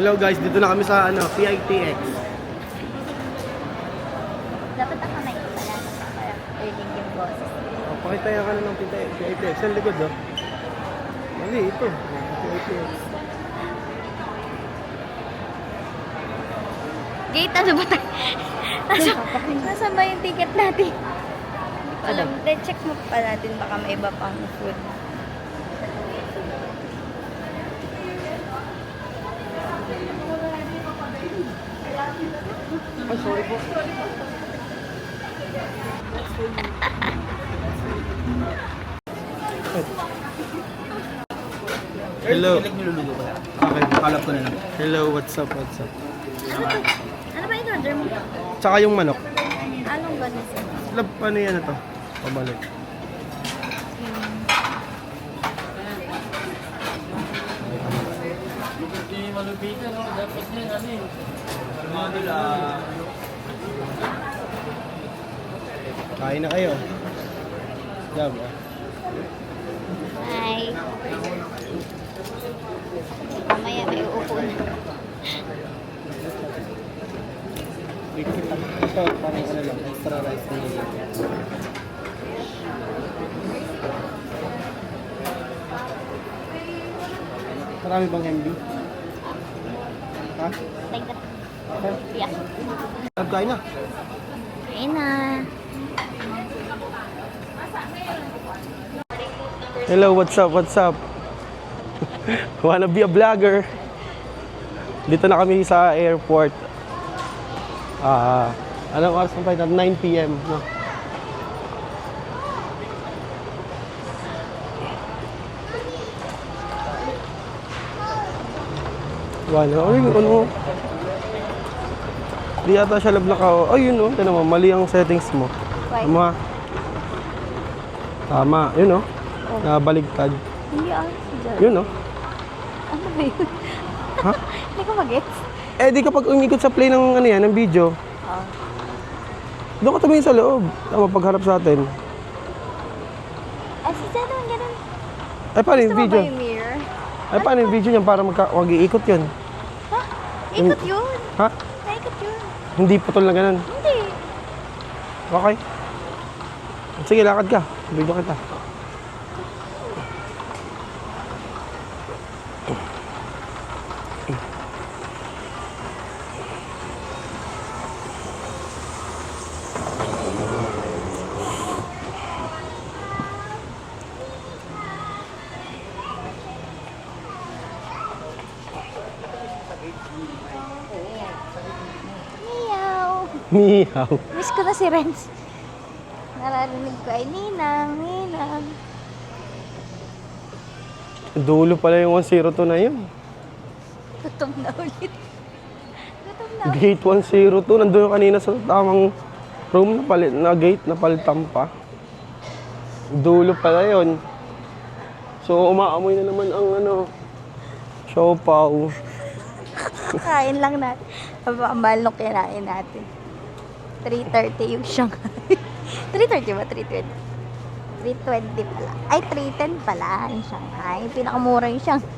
Hello guys, dito na kami sa PITX. Dapat nakamay ko pala para earning yung boses. Pakita yan ka na ng PITX. Sa likod, oh. Mali, ito. PITX. Gate, ano ba tayo? Nasaan ba yung ticket natin? Alam, check mo pa natin baka may iba pang food. Ay, sorry po. Hello. Okay, Kalap ko na lang. hello, what's up, what's up? Ano ba yung order mo? Tsaka yung manok. Anong ganun? Lab, ano yan ito? Pabalik. Kain na kayo. Jam, ah. Hi. Mamaya may uupo na. Ito, parang ano lang, extra rice na yun. Marami bang MB? Ha? Like that. Okay. Yeah. Kain na. Ayun na. Hello, what's up, what's up? Wanna be a vlogger? Dito na kami sa airport. Anong oras na tayo? 9 PM, no? Wala. Ay, ano? Di yata siya lab naka... Ay, yun, no? Tignan mo, mali ang settings mo. Why? Tama. Tama, yun, no? Nabaligtad. Hindi Yun, no? Ano ba yun? Ha? Hindi ko mag-gets. Eh, di kapag umikot sa play ng ano yan, ng video, Oh. doon ka tumingin sa loob. Tama, pagharap sa atin. Ay, si Zeno, ganun. Ay, paano yung Gusto mo video? ba yung mirror? Ay, paano yung video niyan para mag-iikot yun? Ha? Ikot yun. Ha? Naikot yun. Hindi putol na ganun. Hindi. Okay. Sige, lakad ka. Video kita. Meow. Mihaw. Miss ko na si Renz. Nararinig ko ay Ninang, Ninang. Dulo pala yung 102 na yun. Gutom na ulit. Gutom na ulit. Gate 102. Nandun kanina sa tamang room na palit na gate na palitan pa. Dulo pala yun. So, umaamoy na naman ang siopaw. Kain lang natin. Ang mahal nung kinain natin. 3:30 yung Shanghai. 3:30 ba? 3:20. 3:20 pala. Ay, 3:10 pala yung Shanghai. Pinakamura yung Shanghai.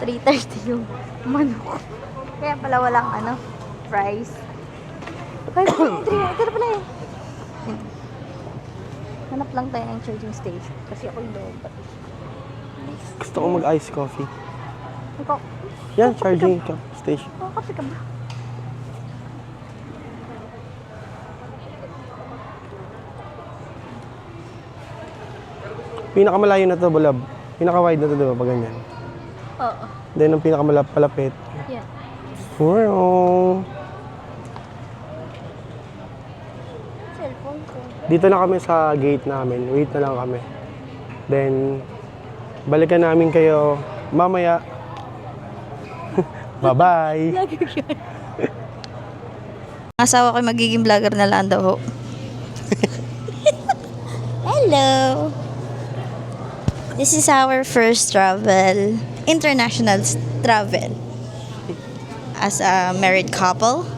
3:30 yung manok. Kaya pala walang price. 5:3. Ito na pala eh. Hanap lang tayo ng charging station. Kasi ako yung loob. Gusto ko mag-ice coffee. Ikaw, Yan, charging station. kape ka ba? Pinakamalayo na to, Bulab. Pinaka-wide na to, diba? Pag ganyan. Oo. Then, ang pinakamalapit. Yeah. Wow. Cellphone ko. Dito na kami sa gate namin. Wait na lang kami. Then, balikan namin kayo mamaya. Bye-bye. Vlogger yun. Asawa ko magiging vlogger na lang daw. Hello! This is our first travel. International travel. As a married couple.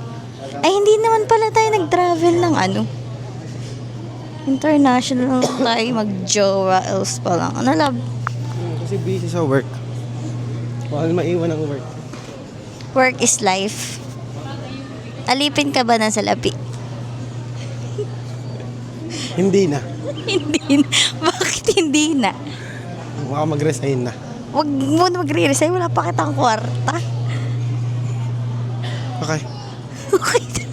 Ay, hindi naman pala tayo nag-travel ng international tayo mag-jowa else pa lang. Kasi busy sa work. Bawal maiwan ang work. Work is life. Alipin ka ba ng salapi? Hindi na. Hindi na. Bakit hindi na? Baka mag-resign na. Huwag mo na magre-resign. Wala pa kitang kwarta. Okay. Okay na.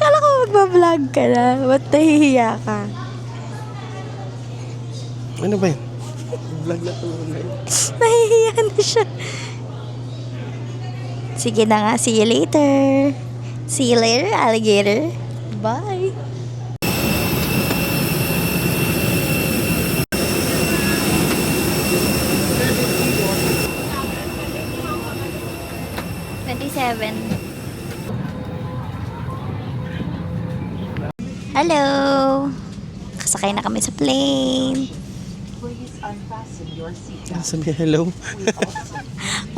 Kala ko magbablog ka na. Ba't nahihiya ka? Ano ba yun? Vlog na to. Nahihiya na siya. Sige na nga. See you later. See you later, alligator. Bye. Hello! Kasakay na kami sa plane. Sabi hello.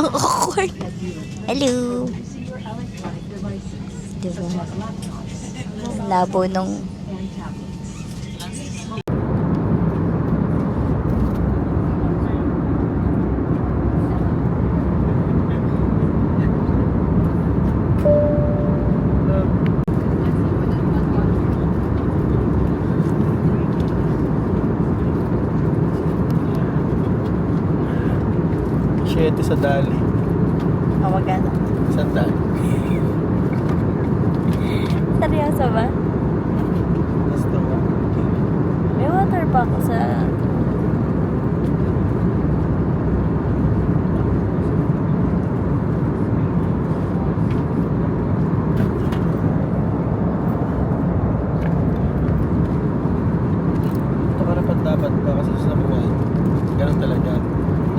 Ang awkward. Hello! Diba? Ang labo nung... Siyete sa dali. Oh, magkano? Sa dali. Seryoso ba? Gusto mo? May water pa ako sa... Ito karapat dapat pa kasi sa buhay. Ganun talaga.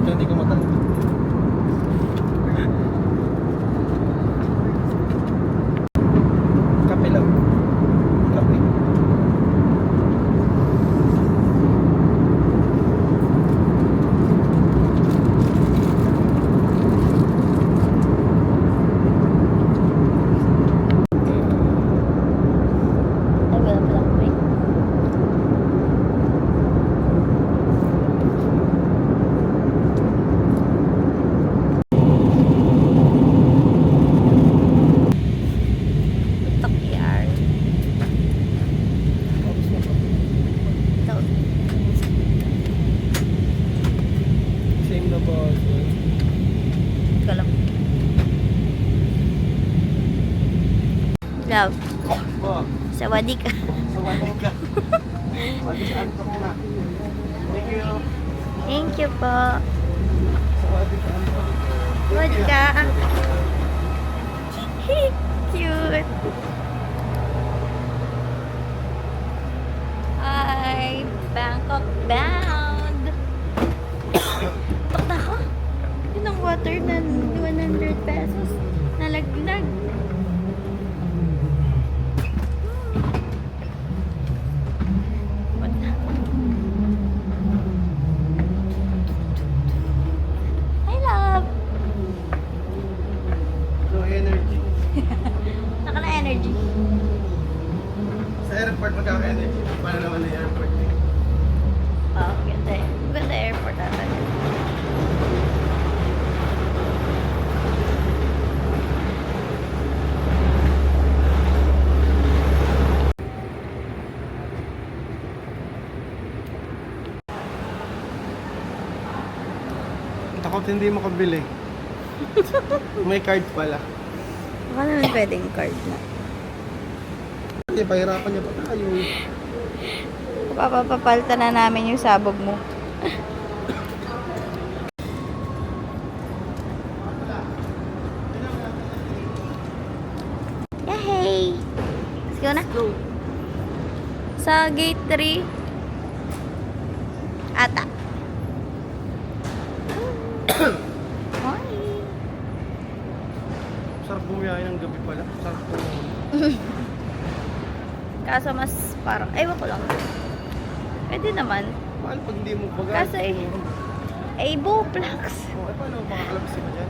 Ito hindi ko matanggap. Kape lang. Kape. Ay, wala palang break. Takyar. Ito. Same na ba? Ito lang. Love. Oh, Sawadee ka. sawahin ka. Mag-isaan ka muna. Thank you. Thank you po. Sawahin ka. Sawadee ka. Cute. Hi, Bangkok bound. Takta ko. Yun ang water na 100 pesos. Nalaglag. What na? Hi, love. No energy. Naka na energy. Sa airport magkaka-energy. Paano naman na airport? Oh, ganda eh. Ganda airport ata. Takot hindi makabili. May card pala. Baka naman pwedeng card na. Hindi, pahirapan niya pa tayo. Papapapalta na namin yung sabog mo. Yay! Let's go na. Sa gate 3. Ata. Morning. Sarap bumiyahin ng gabi pala. Sarap bumiyahin. Kaso mas parang, ewan ko lang. Pwede naman. Mahal pag hindi mo bagay. Kaso eh, Boplex. Oh, eh paano makakalabas ka dyan?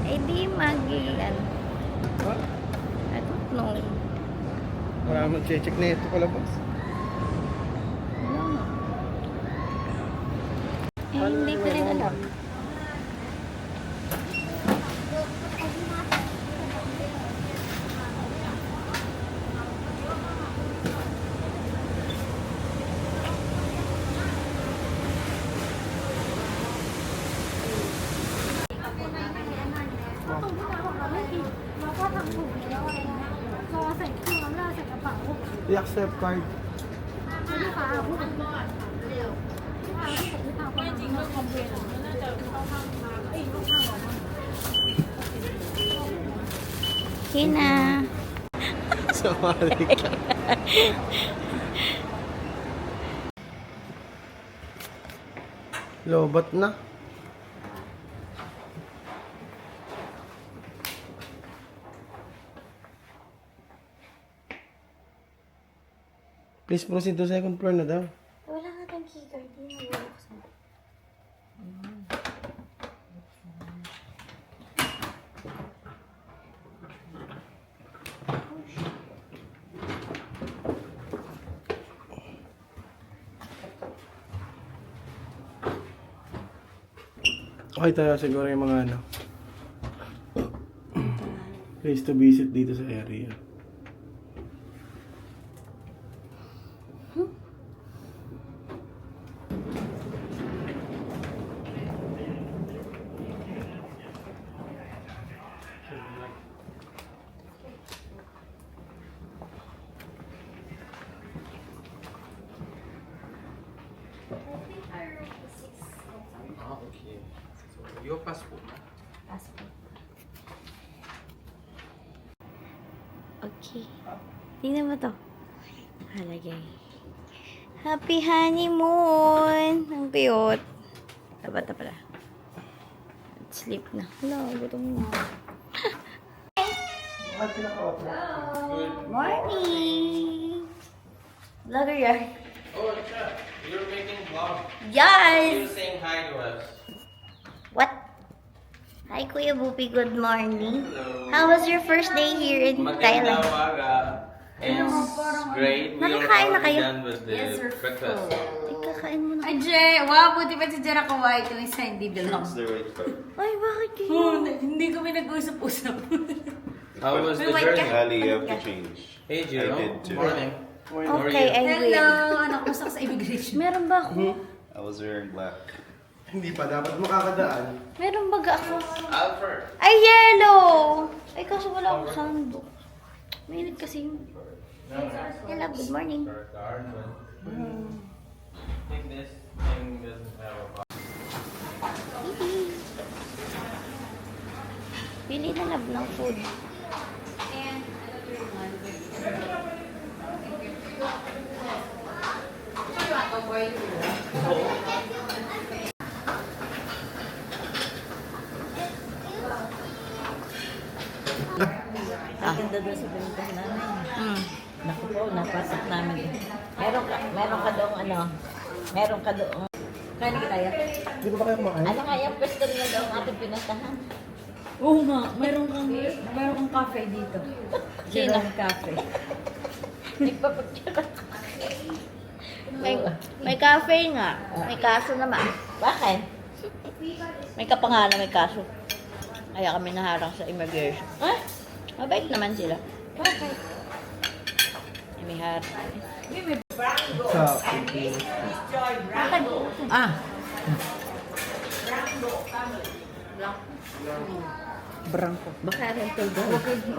Eh di ano. Ha? I don't know. Wala naman check na ito palabas. Wala nga. Eh, hindi ko rin alam. แล้วก็ทำถูกแล้วอะไรเงี้ยพอใส่เครื่องแล้วเราใส่กระเป๋า I-accept card. ให้ลูกค้าพูดถึงลูกค้าที่ลูกค้าก็จริงๆเรื่องคอมเพลนอ่ะมันน่าจะเข้าข้างมาเข้าข้างเรามาก Kina. Sumali ka. Lobat na. Please proceed to second floor na daw. Wala nga tayong keycard. Hindi na bubuksan. Okay tayo siguro yung mga ano. Place to visit dito sa area. Okay. So, your passport. Passport. Okay. Tingnan mo to. Halagay. Happy honeymoon! Ang cute. Bata pala. Sleep na. Hala, gutom na. Morning! Vlogger yan. Oh, Alicia, you're making vlog. Yes! You're saying hi to us. What? Hi, Kuya Bupi. Good morning. Hello. How was your first day here in Magandang Thailand? umaga. It's great. We are Nakakain na already kayo? done with the breakfast. Kakain mo na. Ay, Jay! Wow, buti pa si Jera kumain yung isa hindi belong. It's the right part. Ay, bakit kayo? Oh, hindi kami nag-usap-usap. How was the Wait, journey? Ali, you have to change. Hey, I Jerome. did too. Morning. Okay, I Hello! will. Ano, kumusta ka sa immigration? Meron ba ako? I was wearing black. Hindi pa, dapat makakadaan. Meron ba ako? Alfred. Ay, yellow! Ay, kaso wala akong sandok. Mahilig kasi yung... Hello, good morning. I think this thing doesn't have a Pili na lab ng food. Ganda doon sa pinuntahan namin. Mm. Naku po, napasok namin. Meron ka doon. Kaya na tayo? Hindi ko ba kayo kumakain? Ano nga yung pwesto nila daw ang ating pinuntahan? Oo nga, meron kang cafe dito. Sino? Cafe. Nagpapagtira. May cafe nga. May kaso naman. Bakit? May kapangalan, may kaso. Kaya kami naharang sa immigration. Ah? Mabait naman sila. Bakit? May harap. Sa Ah. Branco. Baka rental doon.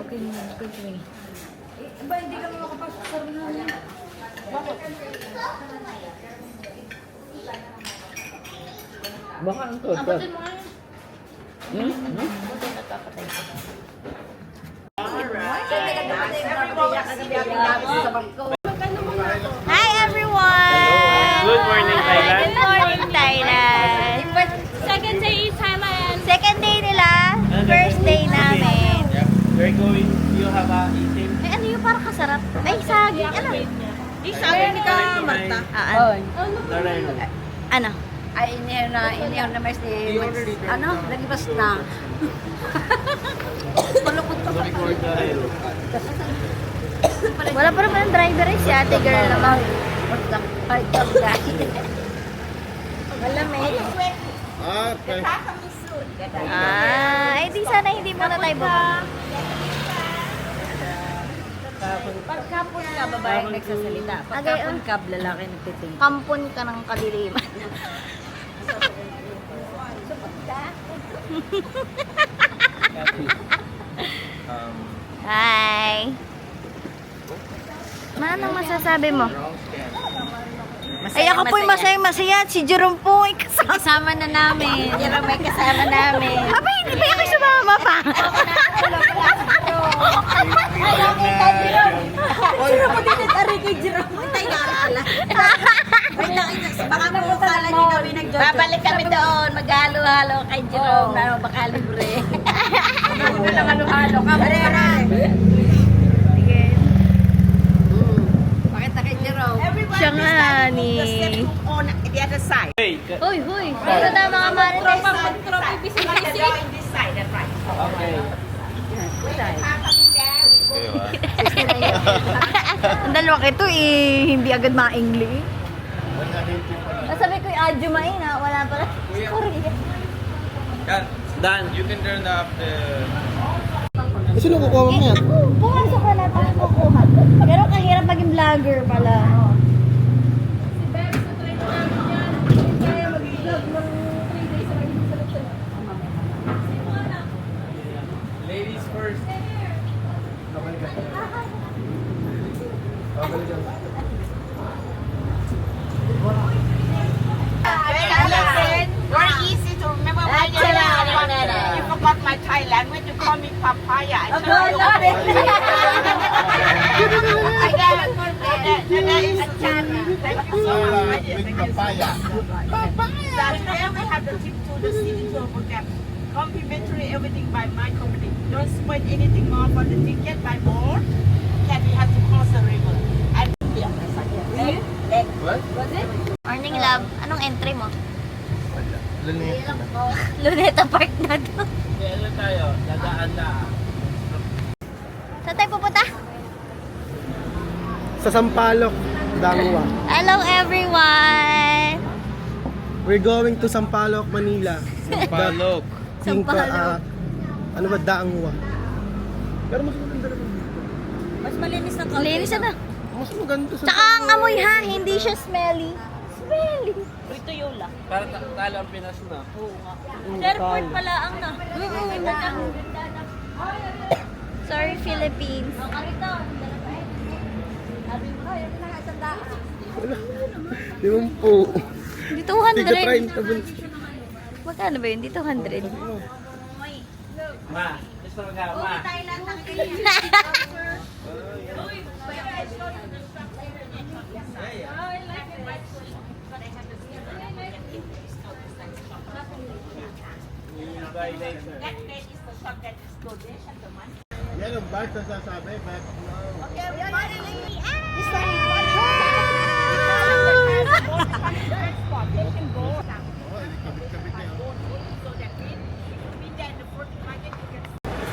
Okay. Ba, hindi kami makapasok sa rin. Baka ang total. Abutin mo nga. Hi everyone! Good morning, Thailand. Good morning, Thailand. Second day is Thailand. Second day nila. First day namin. We're going. You have a eating. Ay, ano yung parang kasarap? Ay, saging. Ano? Di sabi ni ka, Marta. Ano? Ay, iniyaw na mas ni... Ano? Nagipas na. Malukot pa. Wala pa naman ang driver eh. Si ate girl naman. Ay, tanda. Malamig. Ah, okay. Ay, di sana hindi muna tayo bumaba. Pagkapon ka, babae nagsasalita. Pagkapon ka, lalaki nagtiting. Kampon ka ng kadiliman. anong masasabi mo? Ay, ako po yung masaya-masaya. Si Jerome po ay kasama na namin. Jerome ay kasama namin. Aba, hindi ba yung sumama pa? Jerome po din at kay Jerome. Hintay na ala. Wait lang, baka mamukala niyo kami nag-jojo. Babalik kami doon, mag-halo-halo kay Jerome na baka libre. Ano lang halo-halo ka? Sige. Pakita kay Jerome. Siya nga ni... On the other side. Hey, Huy, huy. Ito na mga marites. Tropa, busy-busy. This side, that's right. okay. Ang dalawang ito hindi agad ma-English. Nasabi ko yung Adjumain ha, wala pala. Korea. Dan, you can turn up the... Sino kukuha mo yan? Ako, pumasok ka natin ang kukuha. Pero kahirap maging vlogger pala. Si Beb, sa try na namin yan. Kaya mag-vlog ng 3 days sa mag-salute. Ladies first. Very easy to remember when you're you forgot my Thai language, you call me papaya. I that is Chana. Thank you so much. Papaya. Today we have the trip to the city tour program. Complimentary everything by my company. Don't spend anything more for the ticket by board. Can we have to cross the river? And Morning love, anong entry mo? Luneta na. Luneta Park na to. Okay, ano tayo? Dadaan na. Saan tayo pupunta? Sa Sampaloc, Dangwa. Hello everyone! We're going to Sampaloc, Manila. Palok. Sampaloc. Ano ba, Dangwa? Pero mas maganda naman dito. mas malinis ng kaunti. Linis na. Mas maganda sa... Tsaka ang amoy ha, hindi siya smelly. Smelly. Ito yung lang. Para talo ang Pinas na. Airport pala ang na. Sorry Philippines. Yung po. Di Tiga 200. 30. Magkano ba yun? Di 200. Ma, gusto mo ka, ma. Buy later. Yan ang bag sa sasabi, bag.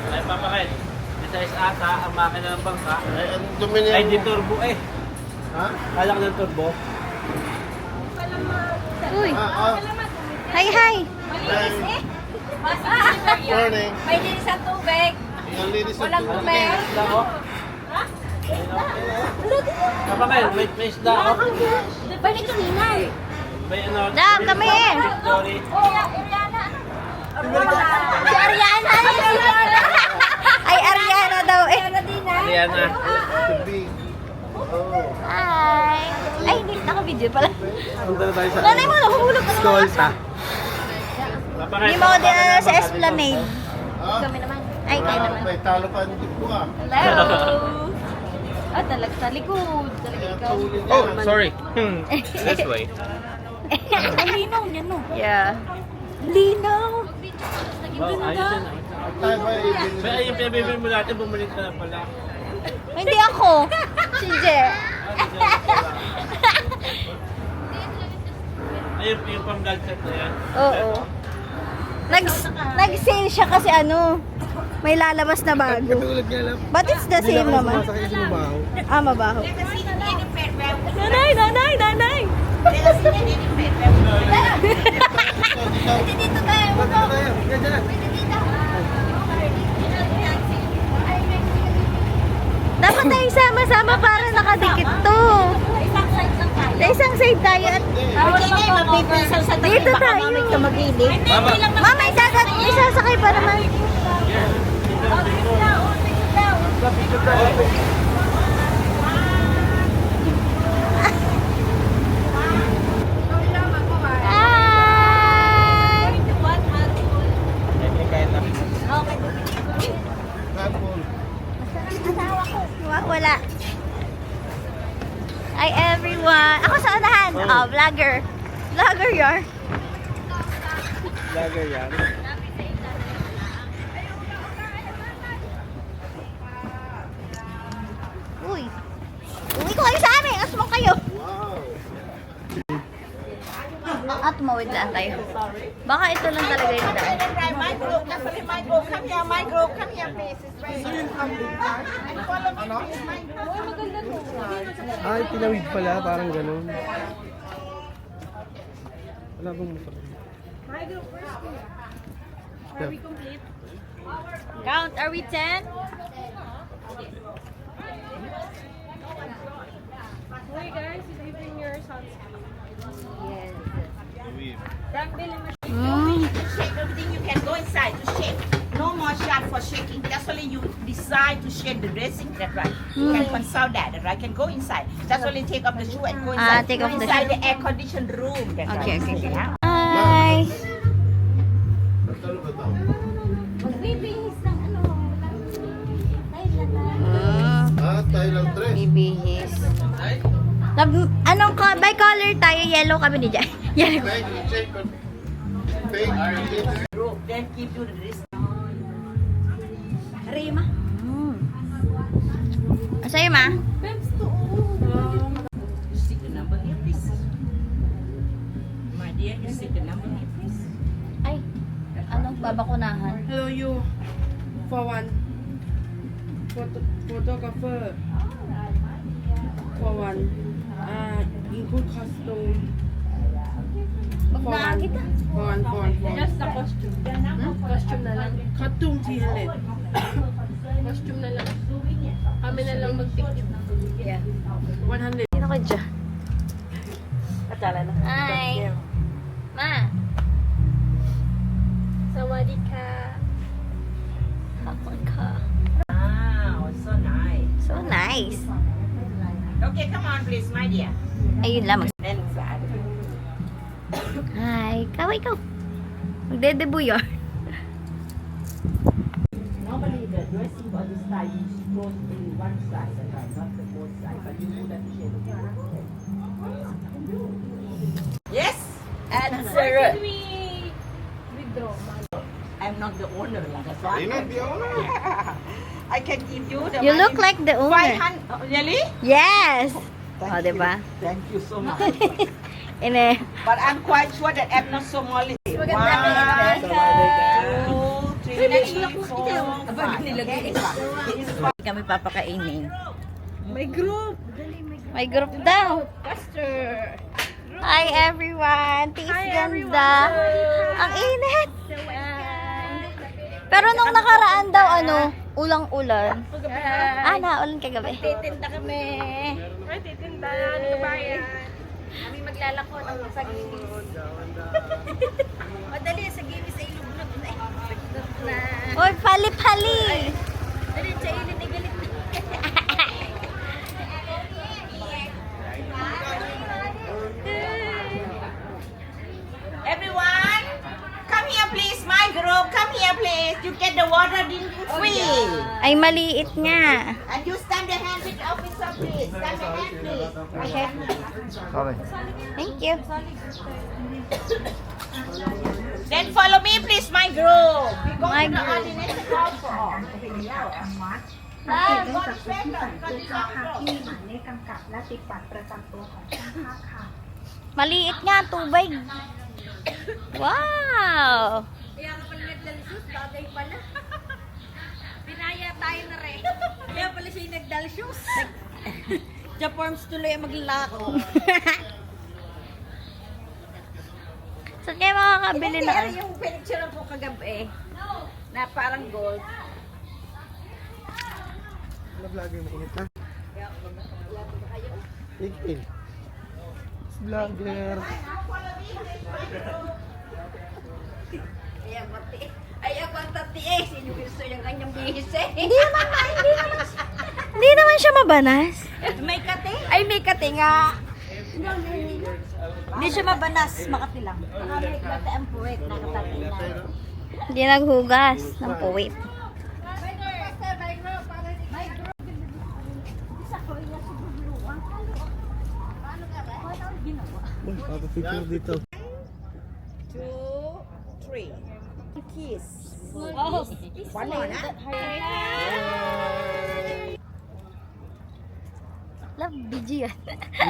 Ay, papakit. Ito is ata, ang makina ng bangka. Ay, ang dumi niya. Ay, di turbo eh. Ha? Kala ko ng turbo. Uy. Ah, Hi, hi. morning. May linis ang tubig. Ang linis ng Walang tubig. tubig. Isda ko. Papakit, may isda ko. Pwede kaninay. May ano. Dam, kami eh. Sorry. Si Ariana. Ay, Ariana daw eh. Liana. Tubig. Oh. Hi. Ay, hindi. Naka-video pala. Punta na tayo sa... Nanay mo, nahulog ka naman. Skolta. Papakit. Hindi mo ako din sa Esplanade. Ah, Kami naman. Ay, kayo naman. may talo pa ang tipo ah. Hello. Ah, talaga sa likod. Talaga ikaw. Oh, sorry. This way. Linaw niya, no? Yeah. Linaw. Wow, ayos yan. Tayo ba Pero yung pinabibili mo natin, bumalik ka na pala. Hindi ako. Si Je. Ayun, yung pang-vlog set na yan. Oo. Nag-sale siya kasi ano, may lalabas na bago. Katulad nga lang. But it's the Hindi same na ako naman. sumasakay sa mabaho. Ah, mabaho. Nanay, nanay, nanay! Dito tayo. Yan, dyan na. Dapat tayo sama-sama para nakadikit to. Sa isang side tayo at dito tayo. Mama, isasakay pa naman. Asawa ko. Wala. Hi everyone. Ako sa unahan. Oh, vlogger. Vlogger yar. Lager yan. Uy. Uwi ko kayo sa amin. Asmo kayo. Wow. Tumawid daan tayo. Baka ito lang talaga yung daan. My group, definitely my group. Come here, my group. Come here, please. It's very good. And follow me, please, my group. Ay, tinawid pala. Parang ganun. Wala bang motor? My group first. Are we complete? Count. Are we 10? Hey guys, did you bring your sunscreen? Yes. Shake everything you can go inside to shake. No more shot for shaking. That's only you decide to shake the dressing. That's right. You can consult that. That's right. Can go inside. That's only take off the shoe and go inside. Take go off the inside shoe. the air conditioned room. That's Okay, right. okay. Yeah. Hi. Nagtalo ba ito? Magbibihis ng ano. Tayo lang 3. Bibihis. By color tayo, yellow kami ni Jai. Yellow. Peg, check. Peg, Group. Then keep you the wrist. Rima. Sa'yo, ma? You stick the number here, please. My dear, you stick the number here, please. Ay, anong babakunahan? Hello, you. For one. Photographer. For one. Include costume. Bakuna kita. For one. Just the costume. Costume na lang. Costume 300. Costume na lang. Kami na lang mag-ticket. Yeah. 100. Sino ka dyan? Hi. Ma. Sawadee ka. Kapag ka. Wow, so nice. So nice. Okay, come on, please, my dear. Ayun lang. Then side. Hi. Ikaw. Magdedebo yun. Normally, the dressing body style is close in one side, right? Not the both side, but you put that shade. Yes, answer. Can we withdraw? I'm not the owner, like that's why. You're not the owner. I can give you the You money. look like the owner. 500. Oh, really? Yes. Thank Oh, you. diba? Thank you so much. Ine. But I'm quite sure that I'm not Somali. Maganda ka, One, Edna. 2, 3, 4, 5. Kami papakainin. May group daw. Hi everyone. Tiis ganda. Ang init. Pero nung nakaraan daw, ulang-ulan. Naulan kagabi. Titinda kami. Ay, titinda. Kabayan. Kami maglalako ng sa gimis. Madali, sa gimis ay lublog na eh. Oy, pali-pali. Dali, sa ilin ay galit na. Everyone, come here please, my group. Come here please. You get the water drinking free. Ay, maliit nga. And you stand the hand with the officer please. Stand the hand please. Okay. Sorry. Thank you. Then follow me please, my group. We go My to the group. ordination hall for all. Maliit nga, tubig. Wow! Kaya ka pala nagdalsus, bagay pala. Pinaya tayo na rin. Kaya pala siya yung nagdalsus. Japorms tuloy ang maglalako. Saan kayo makakabili na? Pero yung picture ko kagabi, na parang gold. Ano vlogger, mainit na? Ikil. Vlogger. Ay, ako ang tati eh. Sino gusto yung kanyang bihis eh? Hindi naman siya mabanas. May kate? Ay, may kate nga. Hindi siya mabanas, makati lang. May kate ang puwet, nakatati na. Hindi naghugas ng puwit. Uy, papapicture dito. 2, 3. Kiss. Oh, One more na. Love, video yan.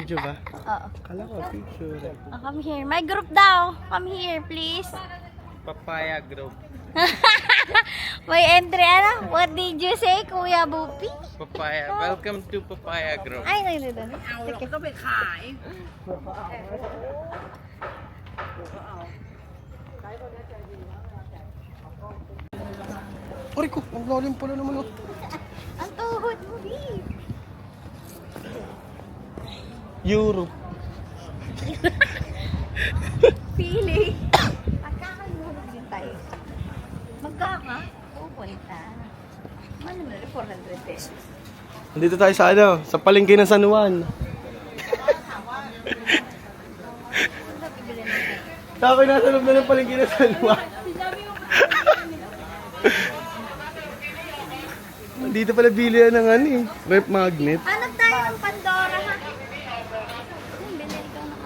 Video ba? Oo. Kala ko, picture. Oh, come here. My group daw. Come here, please. Papaya group. May entry, ano? What did you say, Kuya Bupi? Papaya. Welcome to Papaya group. Ay, nandito. เอาเราก็ไปขาย Aray ko, ang lalim pala naman. Oh. Ang tuhod mo, Bi. Europe. Pili. Magkakaluhog din tayo. Magkaka? Pupunta. Ano na, 400 pesos. Nandito tayo sa ano, sa palengke ng San Juan. Tapos nasa loob na ng palengke ng San Juan. Dito pala bilihan ng ano eh, rep magnet. Hanap tayo ng Pandora, ha? Binili ko na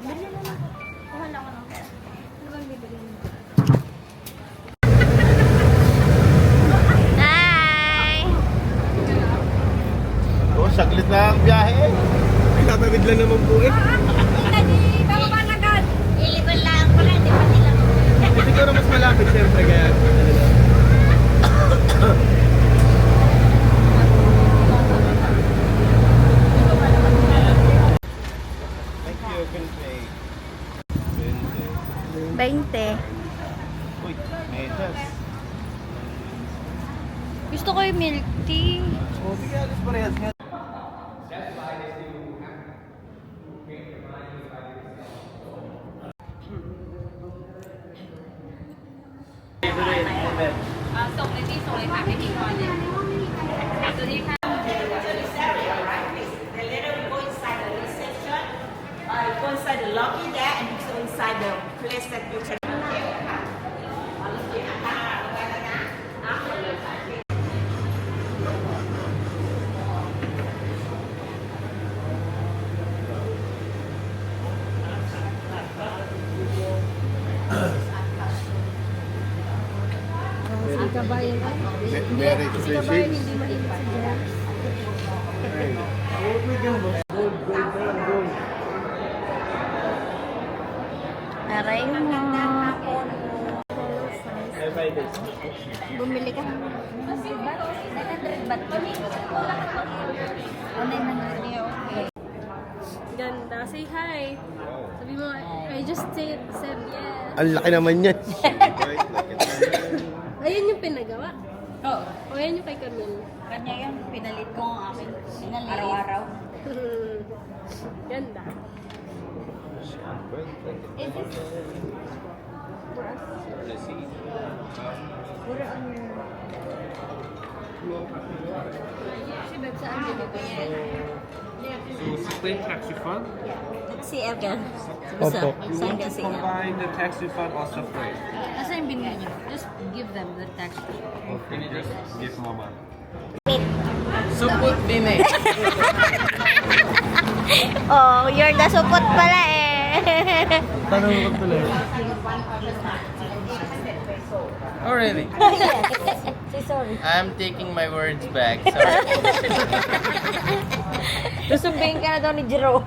Bili na lang. Kuha lang ako ng pera. Ano bang bibili mo? Hi! Oh, saglit na ang biyahe. Tatawid lang naman po eh. Iliban lang pala, di ba nila? Siguro mas malapit siyempre kaya. Thank you, Bente. 20. Uy, medyas. Gusto ko yung milk tea. Oh, sige, alis parehas nga. The letter will go inside the reception. Go inside the lobby there and go inside the place that you can. Merry Christmas. Aray mo. Bumili ka. 900 baht. 900 niya, okay. ganda. Say hi. Sabi mo, I just said yes. Ang laki naman yan. Ayun yung pinagawa. Oo. O yan yung kay Camille. Kanya yun, pinalit ko ang akin. Araw-araw. Ganda. Is this si Beb saan dito? So, split taxi fund? CF yan. Opo. Saan ka CF? Combine the taxi fund or separate? Nasaan yung binili niyo? Just give them the tax. Okay, just give mama. Supot din eh. Oh, you're the supot pala eh. Tanong ko tuloy. Oh, really? Say sorry. I'm taking my words back. Sorry. Susumbingin ka na daw ni Jerome.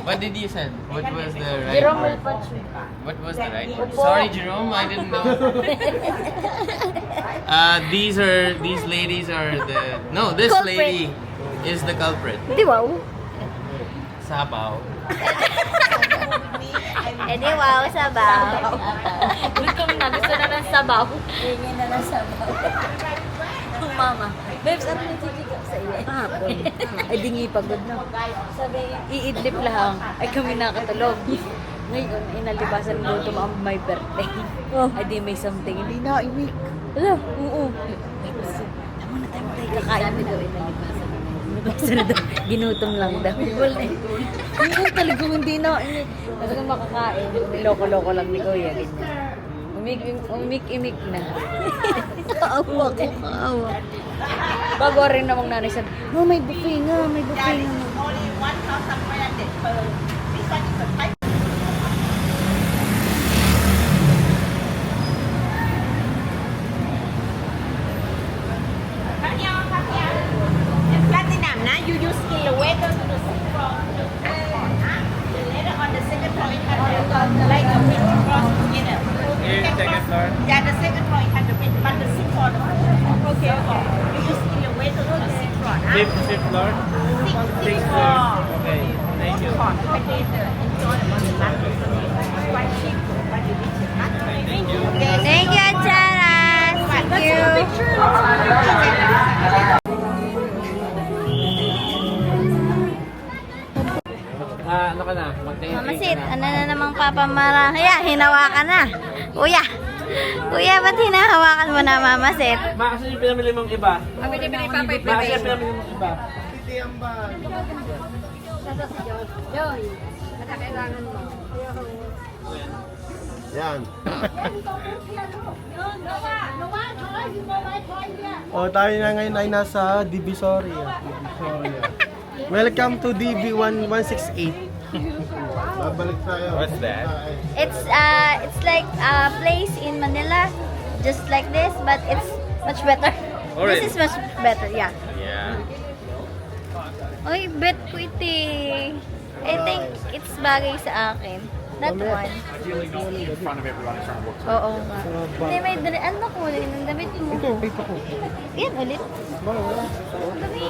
What did you say? What was the right Jerome will word? punch you. What was the right word? Sorry, Jerome. I didn't know. These ladies are the... No, this Culprit. lady is the culprit. Di ba? Sabaw. Eh di wow, sabaw. Gutom na. Gusto na ng sabaw. Hingin na ng sabaw. Mama. Babes, ano yung titigap sa iyo? Kahapon. Ay, dingi pagod na. Sabi, iidlip lang. Ay, kami nakatulog. Ngayon, inalibasan mo ito ang my birthday. Ay, di may something. Hindi na, iwik. Ala, oo. Tama na tayo, kakain na daw inalibasan. Inalibasan na daw. Ginutom lang daw. Ngayon talagang hindi na. Talagang makakain. Niloko-loko lang ni Kuya. Ganyan. Umik-imik na. Kaawa ko, kaawa. Bago rin namang nanay sabi, no, may buffet nga, may buffet nga. Only 1,500 per. This one is a 5. And platinum, na you use kilowatt to the from the first one, then later on the second floor it has the like a big cross together. second floor? Yeah, the second floor it has the big, but the sixth floor, okay, you use kilowatt to the sixth floor, Fifth floor? Sixth floor. Okay, thank you. Quite cheap, quite delicious. Thank you. Thank you, Charas. Thank you. Ano ka na? Magtingin Mamasit, ano na namang papamara? Kaya, hinawakan na. Kuya. Kuya, ba't hinahawakan mo na, Mamasit? Kasi yung pinamili mong iba. Kasi yung pinamili mong iba. Yan. Tayo na ngayon ay nasa Divisoria. Welcome to DB1168. Babalik tayo. What's that? It's like a place in Manila, just like this, but it's much better. Alright. This is much better, yeah. Yeah. Oy, bet ko ito eh. I think it's bagay sa akin. That one. Oo nga. Hindi, may ano ko ng damit mo. Ito, ito ko. Yan, ulit. Ang dami.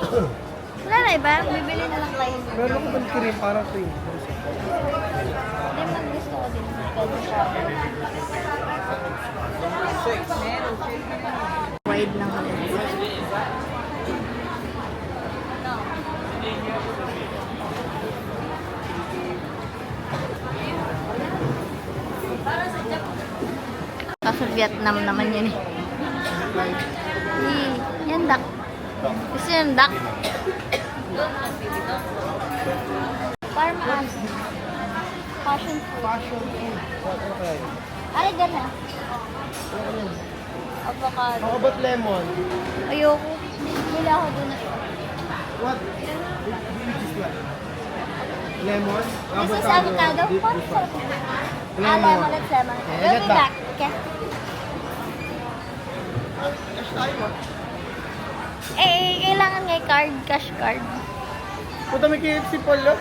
Wala na iba? Bibili na lang tayo. Meron ko bang cream? Parang cream. Hindi, mag-gusto ko din. Wide lang ulit. Kaso Vietnam naman yun eh. Yan duck. Gusto yung duck. Parang passion fruit. Ay, gana. Avocado. How about lemon? Ayoko. Wala ako dun. What? This one. Lemon? This is avocado. Parang sarap. Lemon. Let's lemon. We'll be back. Okay? Kailangan nga card, cash card. Punta may KFC pala.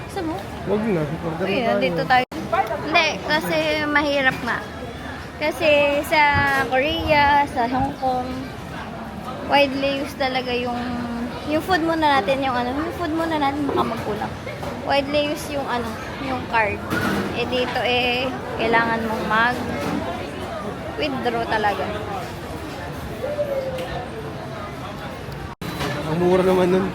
Gusto mo? Huwag na. Order Uy, na tayo. dito tayo. Hindi, kasi mahirap nga. Kasi sa Korea, sa Hong Kong, widely used talaga yung food muna natin, yung food muna natin baka magkulang. Widely used yung yung card. Dito kailangan mong withdraw talaga. Ang mura naman nun.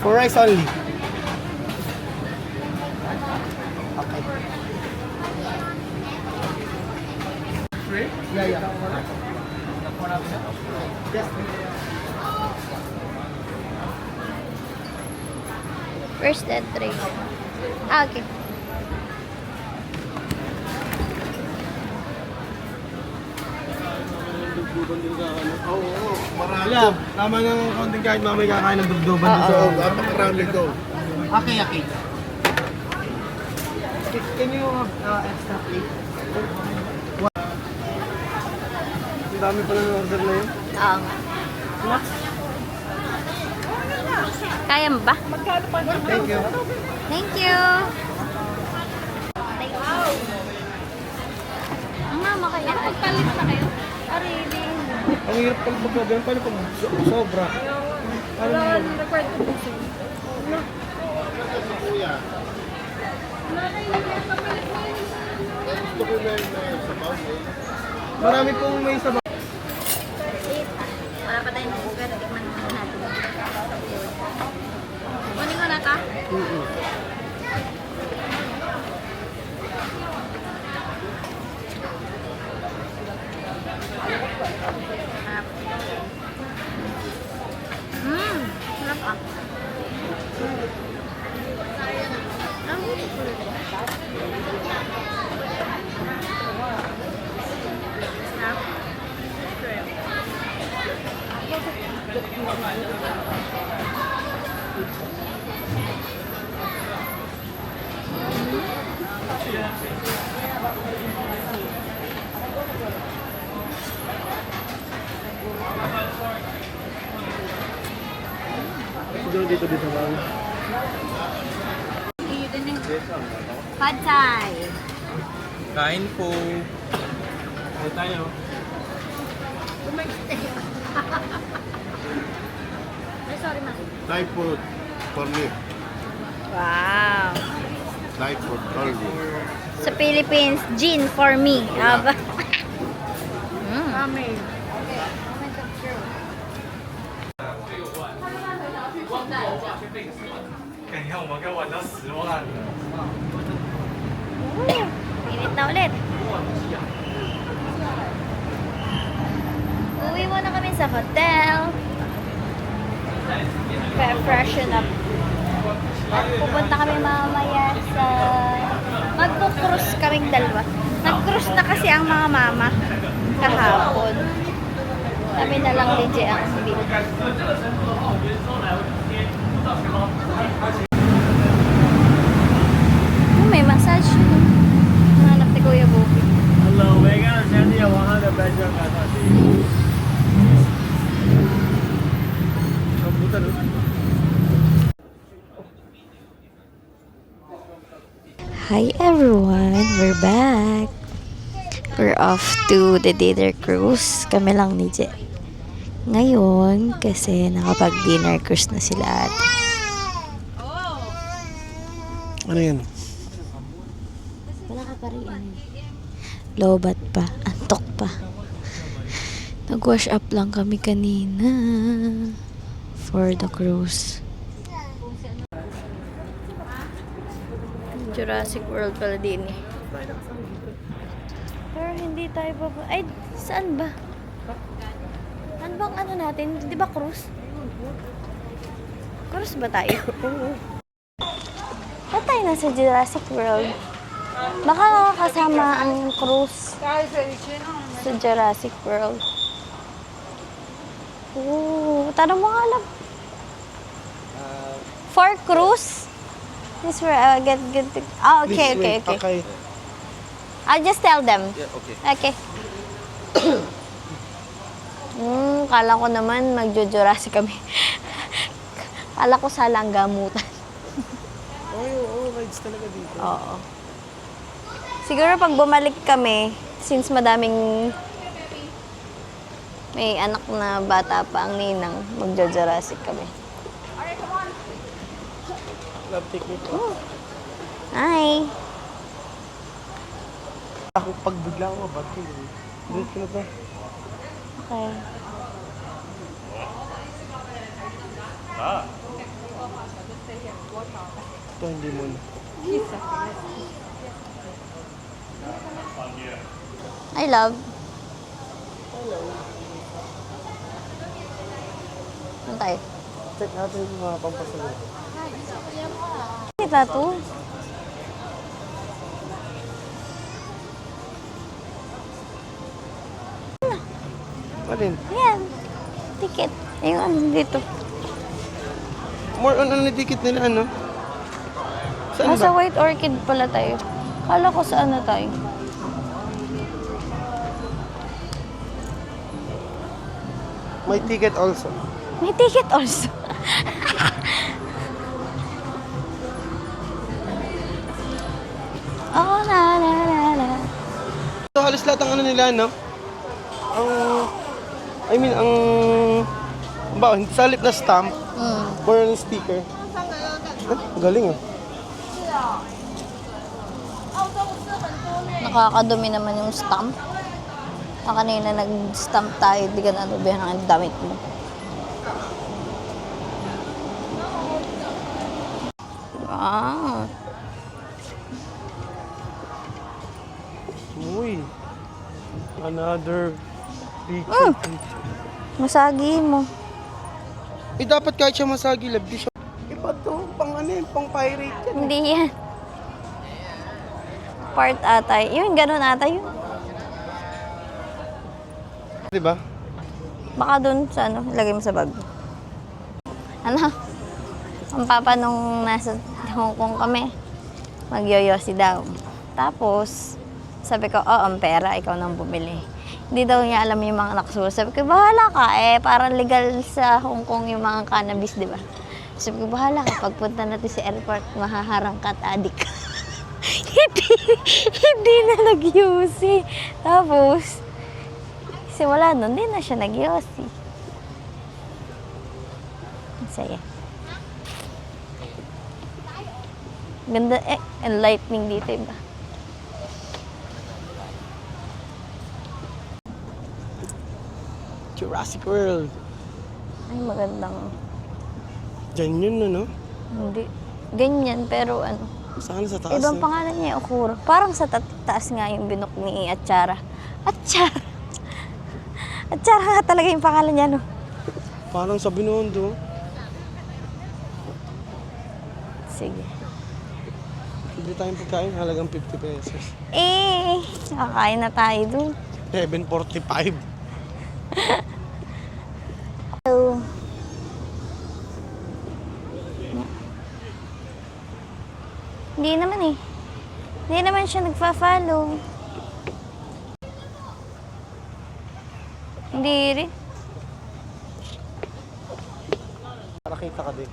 For rice only. Okay. Free? Yeah, yeah. Yes. First that tray. Okay. Oo, marami. Wala, tama ng konting kahit mamay kakain ng dugduban doon sa... Oo, napakarami to. Okay, okay. Can you have extra plate? Ang dami pala ng order na yun. Oo nga. Kaya mo ba? Thank you. Thank you. Ang mama kaya. Pagpalit na kayo. Really? Ang hirap pala pagbabayan. Paano pag sobra? Ano yun? Kuya. Gusto ko na yung sabaw. Marami pong may sabaw. Wala pa tayong pero tikman natin. Kunin ko na ka? Sarap ah. Dito lang. Pad Thai. Kain po. Kain tayo. Thai food for me. Wow. Thai food only. Sa Philippines, gin for me. Aba. Init na ulit. Uwi muna kami sa hotel. Freshen up. At pupunta kami mamaya sa... Magpo-cruise kaming dalawa. Nag-cruise na kasi ang mga mama kahapon. Kami na lang DJ ang hindi. May massage yun. Hanap ni Kuya Bobby. Hello, Megan. Sandy, I want to bet your Hi everyone, we're back. We're off to the dinner cruise. Kami lang ni Je. Ngayon, kasi nakapag-dinner cruise na sila at Ano yan? wala ka pa rin. Lobat pa, antok pa. Nag-wash up lang kami kanina for the cruise. Jurassic World pala din eh. Pero hindi tayo baba. Ay, saan ba? Ano bang ano natin? Di ba cruise? Cruise ba tayo? Ba't tayo nasa Jurassic World? Baka nakakasama ang cruise sa Jurassic World. Ooh, tanong mo nga lang. For cruise? This where I get good. Oh, okay, okay, okay. I'll just tell them. Yeah, okay. Okay. Kala ko naman magjo-Jurassic kami. Kala ko salang gamutan. Oo, rides talaga dito. Oo. Siguro pag bumalik kami, since madaming may anak na bata pa ang ninang, magjo-Jurassic kami. Love ticket. Hi! Ako pag bigla ako mabati. Dito na to. Okay. Ito hindi mo na. I love. Ano tayo? Check natin yung mga pampasalit. Kita to. Alin? Yan. Ticket. Yung ano dito. More on ano ticket nila ano? Saan Nasa ba? White Orchid pala tayo. Kala ko saan na tayo. May ticket also. May ticket also. Oh, la la la la. So halos lahat ng ano nila no? Ang ba, hindi sa halip na stamp or ang sticker. Galing ah. Nakakadumi naman yung stamp. Kanina nag-stamp tayo, di ka nanubihan ang damit mo. Wow. Uy. Another picture. Masagi mo. Eh dapat kahit siya masagi, love di siya. Iba to, pang ano yun, pang pirate yan. Hindi yan. Part ata. Yun, ganun ata yun. Diba? Baka dun sa ano, ilagay mo sa bag. Ano? Ang papa nung nasa Hong Kong kami, magyoyosi daw. Tapos, sabi ko, ang pera, ikaw nang bumili. Hindi daw niya alam yung mga nakasulat. Sabi ko, bahala ka. Parang legal sa Hong Kong yung mga cannabis, di ba? Sabi ko, bahala ka. Pagpunta natin sa airport, mahaharang ka at adik ka. hindi na nag-yosi. Tapos, wala nun, hindi na siya nag-yosi. Ang saya. Ganda enlightening dito, iba. Jurassic World. Ay, magandang. Diyan yun, ano? Hindi. Ganyan, pero ano. Saan sa taas? Ibang pangalan niya, Okuro. Parang sa taas nga yung binok ni Atchara. Atchara! Atchara nga talaga yung pangalan niya, no? Parang sa Binondo. Sige. Hindi tayong pagkain, halagang 50 pesos. Kakain na tayo dun. 7.45. So, hindi naman eh. Hindi naman siya nagfa-follow. Hindi rin. Para kita ka din.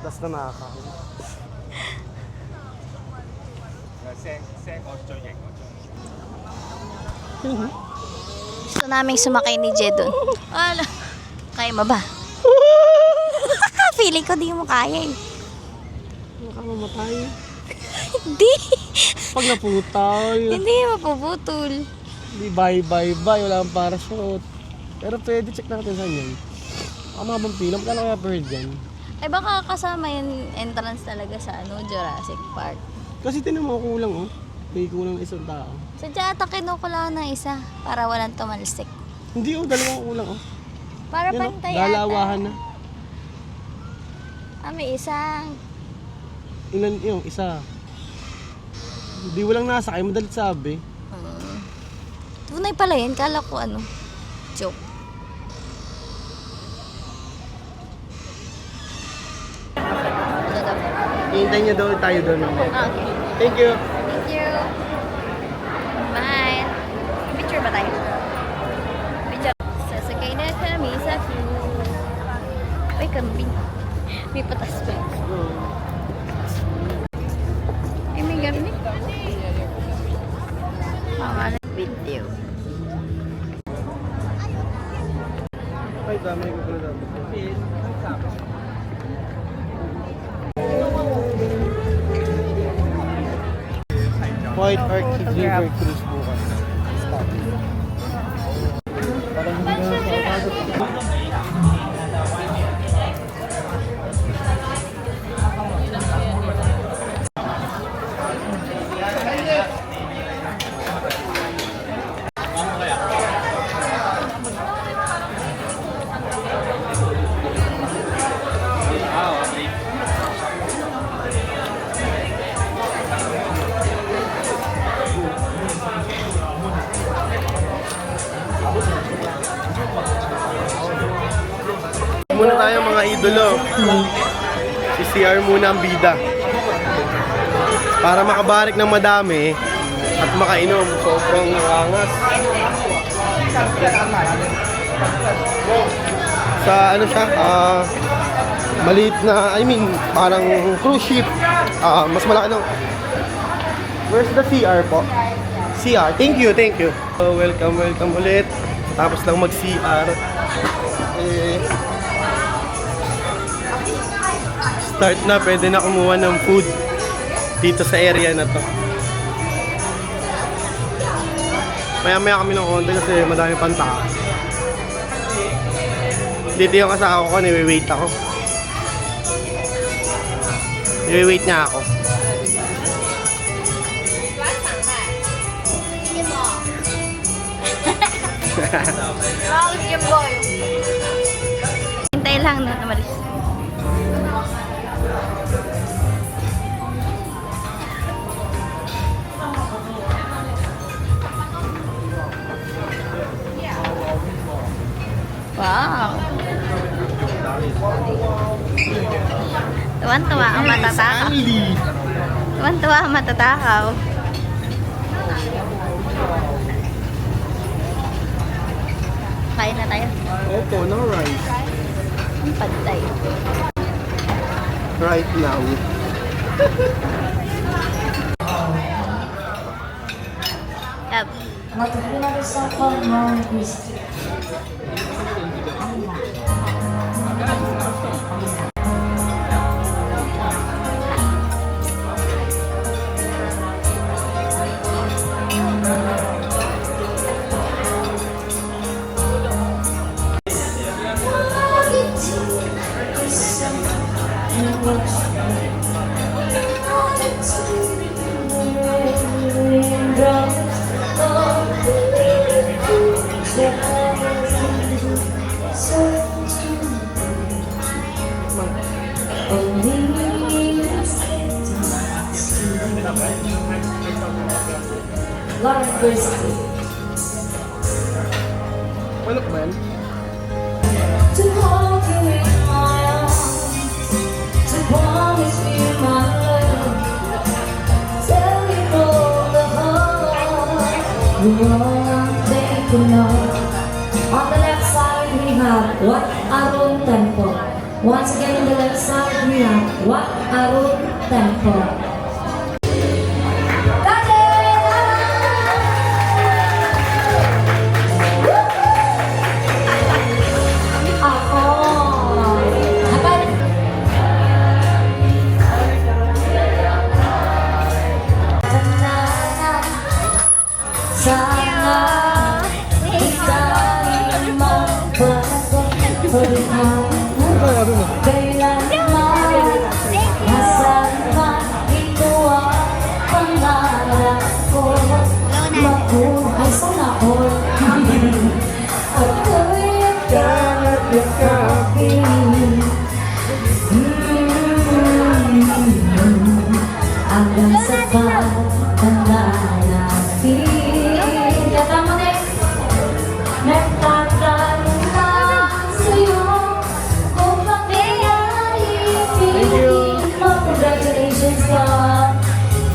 Das na nakakain. Gusto naming sumakay ni Jedon. Wala. Kaya mo ba? Feeling ko di mo kaya eh. Baka mamatay. Hindi. Pag naputol. Hindi mapuputol. Hindi bye. Wala kang parachute. Pero pwede, check natin saan yan. Baka mabang pila. Magkano kaya per head yan? Ay baka kasama yung entrance talaga sa Jurassic Park. Kasi tinan mo kulang oh. May kulang na isang tao. Sadya ata kinukulaan ng isa para walang tumalsik. Hindi oh, dalawang kulang oh. Para Yan, oh, pantay dalawahan na. May isa. Ilan yung isa? Hindi walang nasakay, madalit sabi. Tunay pala yun. Kala ko joke. Hihintayin niyo daw tayo doon. Okay. Thank you. Thank you. Bye. Picture ba tayo? Picture. Sasakay na kami sa food. Ay, kambing. May patas pa. Ay, may garni. Mama ng video. Ay, dami ko pala dapat. White Arctic River Cruise bukas. Stop. Parang hindi na nakakasok. Muna tayo mga idolo. Si CR muna ang bida. Para makabarik ng madami at makainom. Sobrang nakangas. Sa siya, maliit na, parang cruise ship. Mas malaki ng... Where's the CR po? CR. Thank you. So, welcome ulit. Tapos lang mag-CR. Start na, pwede na kumuha ng food dito sa area na to. Maya kami ng konti kasi madami pang tao. Dito yung kasama ko, niwe-wait ako. Niwe-wait niya ako. Hintay lang na malis. Wow. Tuwan-tuwa ang matatakaw. Stanley. Tuwan-tuwa ang matatakaw. Kain na tayo. Opo, no rice. Ang pantay. Right now. Yep. Manok ba yan? To hold you in my arms, to promise you my love, tell you all the heart, the one I'm thinking of. On the left side we have Wat Arun Temple. Once again on the left side we have Wat Arun Temple. Sana ika'y magpapalihan kailanman nasaan man ito ang pangarap ko mabuhay sana all at ako'y yakapin hanggang sa pagtanda natin. Kasama next. Nagtatanong lang sa'yo kung bakit ay piliin mo. Congratulations ka.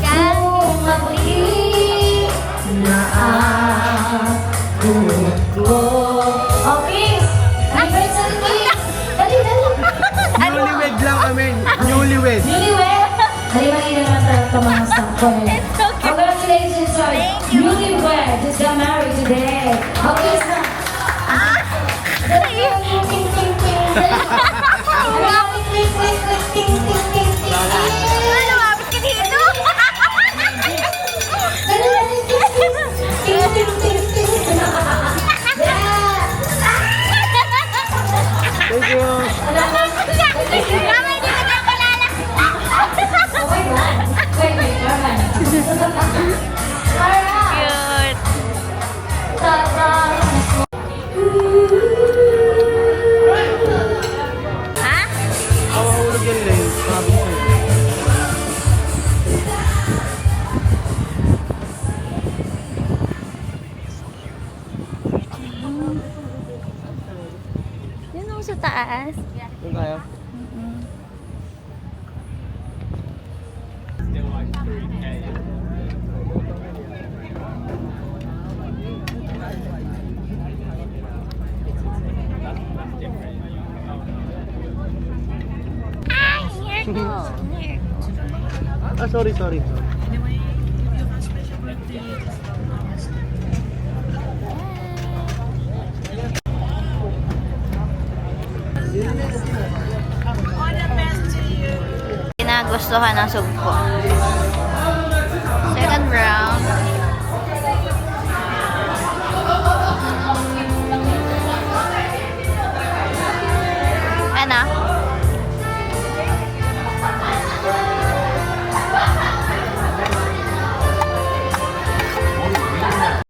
Kung ako'y naako ko. Oh, please. Anniversary please. Dali, dali. Newlywed lang kami. Newlywed. Newlywed? Hali-hali na lang sa mga staff ko. Congratulations, sorry. Newlywed just got married today. Okay, so. Thank you. Cute. Ha? Makahulog yan lang. Sabi ko. Yun ako sa taas. Doon tayo. Ah, sorry. Nagustuhan ng sugpo. Second round. Ano?